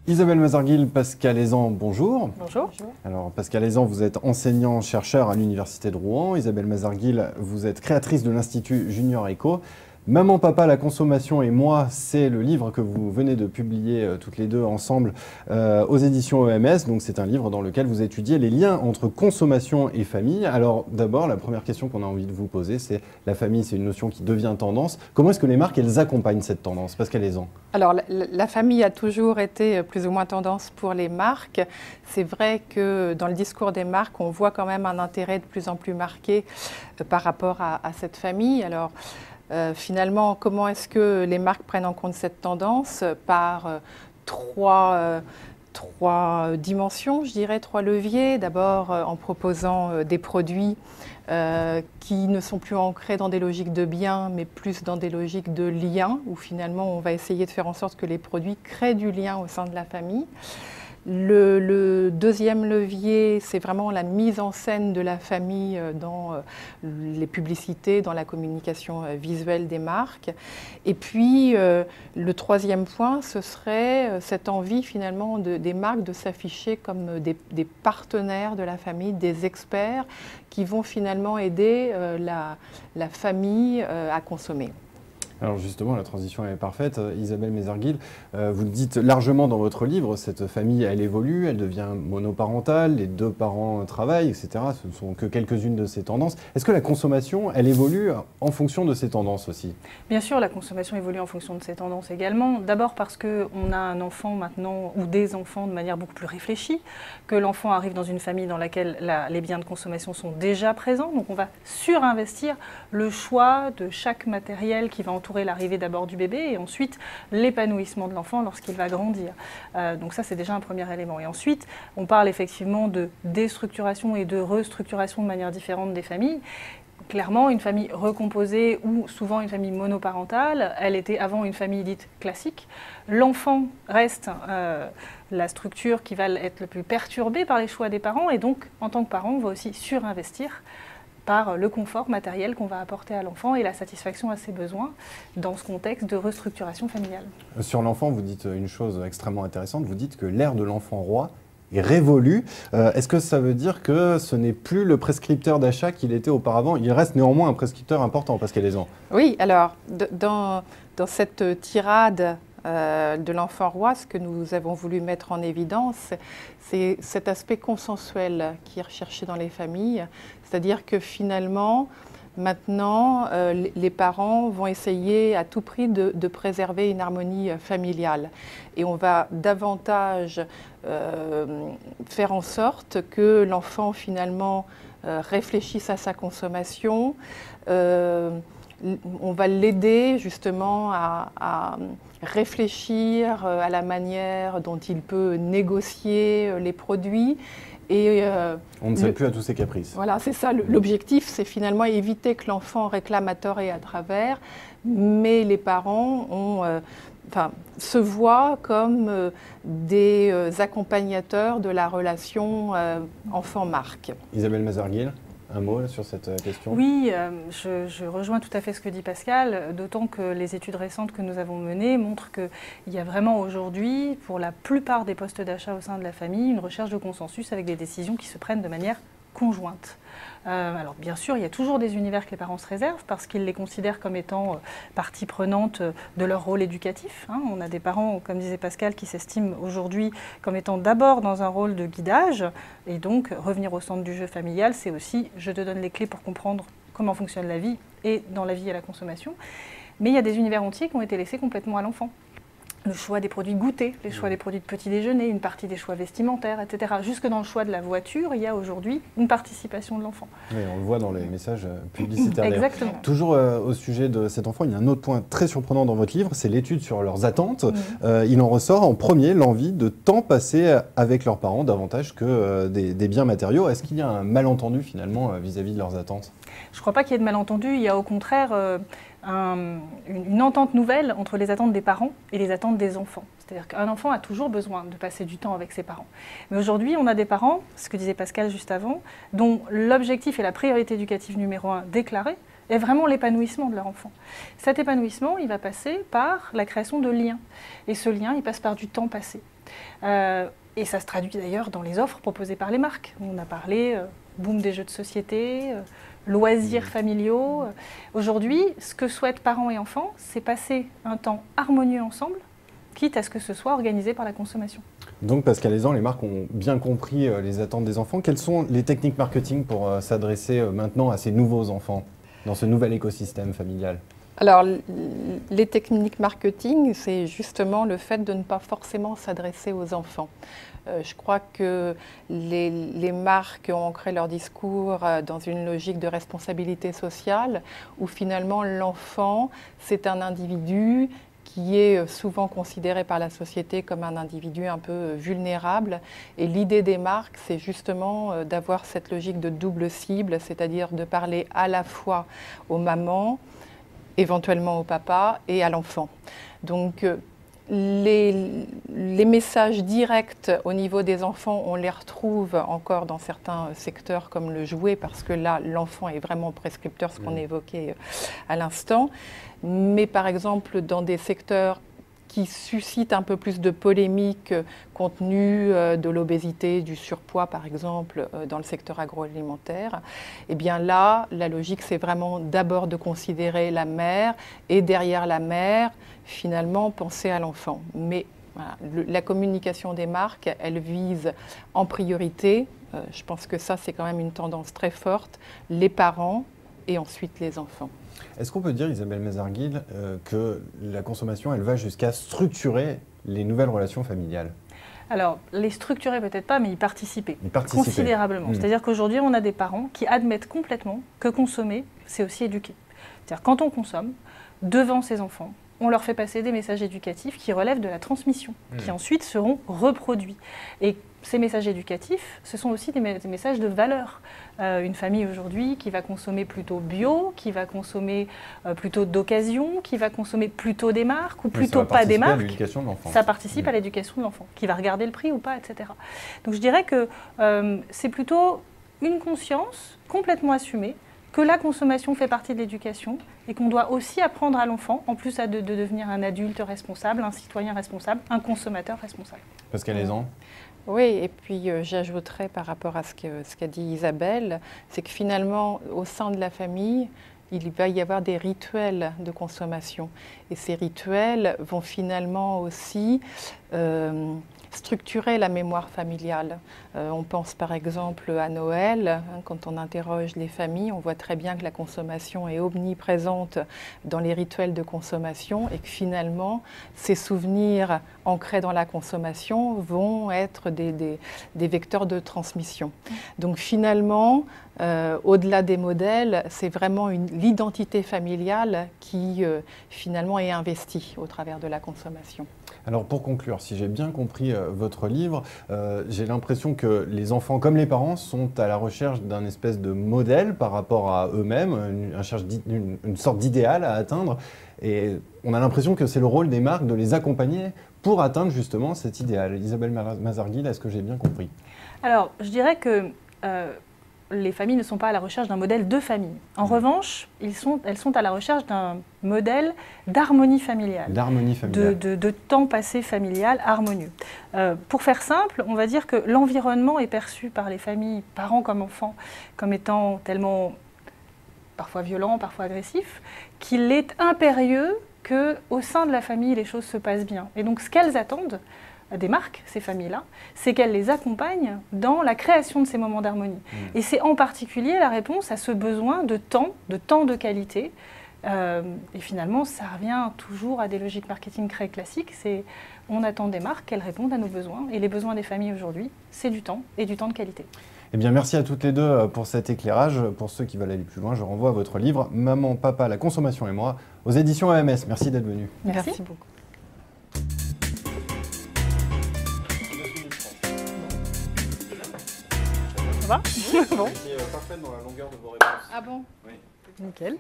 Isabelle Mazarguil, Pascal Aizan, bonjour. Bonjour. Alors Pascal Aizan, vous êtes enseignant-chercheur à l'Université de Rouen. Isabelle Mazarguil, vous êtes créatrice de l'Institut Junior Eco. Maman, papa, la consommation et moi, c'est le livre que vous venez de publier toutes les deux ensemble aux éditions EMS. Donc c'est un livre dans lequel vous étudiez les liens entre consommation et famille. Alors d'abord, la première question qu'on a envie de vous poser, c'est la famille, c'est une notion qui devient tendance. Comment est-ce que les marques, elles accompagnent cette tendance? Pascal Aizan. Alors la famille a toujours été plus ou moins tendance pour les marques. C'est vrai que dans le discours des marques, on voit quand même un intérêt de plus en plus marqué par rapport à cette famille. Alors finalement, comment est-ce que les marques prennent en compte cette tendance? Par trois dimensions, je dirais, trois leviers. D'abord, en proposant des produits qui ne sont plus ancrés dans des logiques de biens, mais plus dans des logiques de liens, où finalement, on va essayer de faire en sorte que les produits créent du lien au sein de la famille. Le deuxième levier, c'est vraiment la mise en scène de la famille dans les publicités, dans la communication visuelle des marques. Et puis, le troisième point, ce serait cette envie finalement des marques de s'afficher comme des partenaires de la famille, des experts qui vont finalement aider la famille à consommer. Alors justement, la transition est parfaite. Isabelle Mazarguil, vous le dites largement dans votre livre, cette famille, elle évolue, elle devient monoparentale, les deux parents travaillent, etc. Ce ne sont que quelques-unes de ces tendances. Est-ce que la consommation, elle évolue en fonction de ces tendances aussi? Bien sûr, la consommation évolue en fonction de ces tendances également. D'abord parce qu'on a un enfant maintenant, ou des enfants de manière beaucoup plus réfléchie, que l'enfant arrive dans une famille dans laquelle les biens de consommation sont déjà présents. Donc on va surinvestir le choix de chaque matériel qui va entourer l'arrivée d'abord du bébé et ensuite l'épanouissement de l'enfant lorsqu'il va grandir. Donc ça, c'est déjà un premier élément. Et ensuite, on parle effectivement de déstructuration et de restructuration de manière différente des familles. Clairement, une famille recomposée ou souvent une famille monoparentale, elle était avant une famille dite classique. L'enfant reste la structure qui va être le plus perturbée par les choix des parents et donc, en tant que parent, on va aussi surinvestir par le confort matériel qu'on va apporter à l'enfant et la satisfaction à ses besoins dans ce contexte de restructuration familiale. Sur l'enfant, vous dites une chose extrêmement intéressante, vous dites que l'ère de l'enfant roi est révolue. Est-ce que ça veut dire que ce n'est plus le prescripteur d'achat qu'il était auparavant? Il reste néanmoins un prescripteur important, Pascal Aizan. Oui, alors dans cette tirade de l'enfant roi, ce que nous avons voulu mettre en évidence, c'est cet aspect consensuel qui est recherché dans les familles. C'est-à-dire que finalement, maintenant, les parents vont essayer à tout prix de préserver une harmonie familiale. Et on va davantage faire en sorte que l'enfant, finalement, réfléchisse à sa consommation. On va l'aider justement à réfléchir à la manière dont il peut négocier les produits. Et on ne cède plus à tous ses caprices. Voilà, c'est ça. L'objectif, c'est finalement éviter que l'enfant réclame à tort et à travers, mais les parents se voient comme des accompagnateurs de la relation enfant-marque. Isabelle Mazarguil, un mot sur cette question? Oui, je rejoins tout à fait ce que dit Pascal, d'autant que les études récentes que nous avons menées montrent qu'il y a vraiment aujourd'hui, pour la plupart des postes d'achat au sein de la famille, une recherche de consensus avec des décisions qui se prennent de manière conjointe. Alors bien sûr, il y a toujours des univers que les parents se réservent parce qu'ils les considèrent comme étant partie prenante de leur rôle éducatif. On a des parents, comme disait Pascal, qui s'estiment aujourd'hui comme étant d'abord dans un rôle de guidage et donc revenir au centre du jeu familial, c'est aussi je te donne les clés pour comprendre comment fonctionne la vie et dans la vie et la consommation. Mais il y a des univers entiers qui ont été laissés complètement à l'enfant. Le choix des produits goûtés, les choix des produits de petit déjeuner, une partie des choix vestimentaires, etc. Jusque dans le choix de la voiture, il y a aujourd'hui une participation de l'enfant. Oui, on le voit dans les messages publicitaires. Exactement. Toujours au sujet de cet enfant, il y a un autre point très surprenant dans votre livre, c'est l'étude sur leurs attentes. Il en ressort en premier l'envie de temps passé avec leurs parents davantage que des biens matériaux. Est-ce qu'il y a un malentendu finalement vis-à-vis de leurs attentes? Je ne crois pas qu'il y ait de malentendu, il y a au contraire une entente nouvelle entre les attentes des parents et les attentes des enfants. C'est-à-dire qu'un enfant a toujours besoin de passer du temps avec ses parents. Mais aujourd'hui, on a des parents, ce que disait Pascal juste avant, dont l'objectif et la priorité éducative numéro 1 déclarée est vraiment l'épanouissement de leur enfant. Cet épanouissement, il va passer par la création de liens. Et ce lien, il passe par du temps passé. Et ça se traduit d'ailleurs dans les offres proposées par les marques. On a parlé boom des jeux de société, loisirs familiaux. Aujourd'hui, ce que souhaitent parents et enfants, c'est passer un temps harmonieux ensemble, quitte à ce que ce soit organisé par la consommation. Donc, Pascal Aizan, les marques ont bien compris les attentes des enfants. Quelles sont les techniques marketing pour s'adresser maintenant à ces nouveaux enfants, dans ce nouvel écosystème familial ? Alors, les techniques marketing, c'est justement le fait de ne pas forcément s'adresser aux enfants. Je crois que les marques ont ancré leur discours dans une logique de responsabilité sociale, où finalement l'enfant, c'est un individu qui est souvent considéré par la société comme un individu un peu vulnérable. Et l'idée des marques, c'est justement d'avoir cette logique de double cible, c'est-à-dire de parler à la fois aux mamans, éventuellement au papa et à l'enfant. Donc les messages directs au niveau des enfants, on les retrouve encore dans certains secteurs comme le jouet, parce que là, l'enfant est vraiment prescripteur, ce qu'on évoquait à l'instant. Mais par exemple, dans des secteurs qui suscitent un peu plus de polémique, compte tenu de l'obésité, du surpoids par exemple, dans le secteur agroalimentaire, et bien là, la logique, c'est vraiment d'abord de considérer la mère et derrière la mère, finalement, penser à l'enfant. Mais voilà, la communication des marques, elle vise en priorité, je pense que ça, c'est quand même une tendance très forte, les parents et ensuite les enfants. Est-ce qu'on peut dire, Isabelle Mazarguil, que la consommation, elle va jusqu'à structurer les nouvelles relations familiales ? Alors, les structurer peut-être pas, mais y participer considérablement. C'est-à-dire qu'aujourd'hui, on a des parents qui admettent complètement que consommer, c'est aussi éduquer. C'est-à-dire quand on consomme, devant ses enfants, on leur fait passer des messages éducatifs qui relèvent de la transmission, qui ensuite seront reproduits. Et ces messages éducatifs, ce sont aussi des messages de valeur. Une famille aujourd'hui qui va consommer plutôt bio, qui va consommer plutôt d'occasion, qui va consommer plutôt des marques ou plutôt pas des marques, ça participe à l'éducation de l'enfant, qui va regarder le prix ou pas, etc. Donc je dirais que c'est plutôt une conscience complètement assumée que la consommation fait partie de l'éducation et qu'on doit aussi apprendre à l'enfant, en plus de devenir un adulte responsable, un citoyen responsable, un consommateur responsable. Pascal Aizan. Oui, et puis j'ajouterais par rapport à ce qu'a dit Isabelle, c'est que finalement, au sein de la famille, il va y avoir des rituels de consommation. Et ces rituels vont finalement aussi structurer la mémoire familiale. On pense par exemple à Noël, quand on interroge les familles, on voit très bien que la consommation est omniprésente dans les rituels de consommation et que finalement, ces souvenirs ancrés dans la consommation vont être des vecteurs de transmission. Donc finalement, au-delà des modèles, c'est vraiment l'identité familiale qui finalement est investie au travers de la consommation. Alors pour conclure, si j'ai bien compris votre livre, j'ai l'impression que les enfants comme les parents sont à la recherche d'un espèce de modèle par rapport à eux-mêmes, une sorte d'idéal à atteindre. Et on a l'impression que c'est le rôle des marques de les accompagner pour atteindre justement cet idéal. Isabelle Mazarguil, est-ce que j'ai bien compris ? Alors, je dirais que les familles ne sont pas à la recherche d'un modèle de famille. En revanche, elles sont à la recherche d'un modèle d'harmonie familiale. D'harmonie familiale. De temps passé familial harmonieux. Pour faire simple, on va dire que l'environnement est perçu par les familles, parents comme enfants, comme étant tellement parfois violent, parfois agressif, qu'il est impérieux qu'au sein de la famille, les choses se passent bien. Et donc, ce qu'elles attendent des marques, ces familles-là, c'est qu'elles les accompagnent dans la création de ces moments d'harmonie. Et c'est en particulier la réponse à ce besoin de temps de qualité. Et finalement, ça revient toujours à des logiques marketing très classiques. C'est on attend des marques qu'elles répondent à nos besoins. Et les besoins des familles aujourd'hui, c'est du temps et du temps de qualité. Eh bien, merci à toutes les deux pour cet éclairage. Pour ceux qui veulent aller plus loin, je renvoie à votre livre « Maman, papa, la consommation et moi » aux éditions AMS. Merci d'être venu. Merci beaucoup. Ça va ? Bon. Parfait dans la longueur de vos réponses. Ah bon ? Oui. Nickel.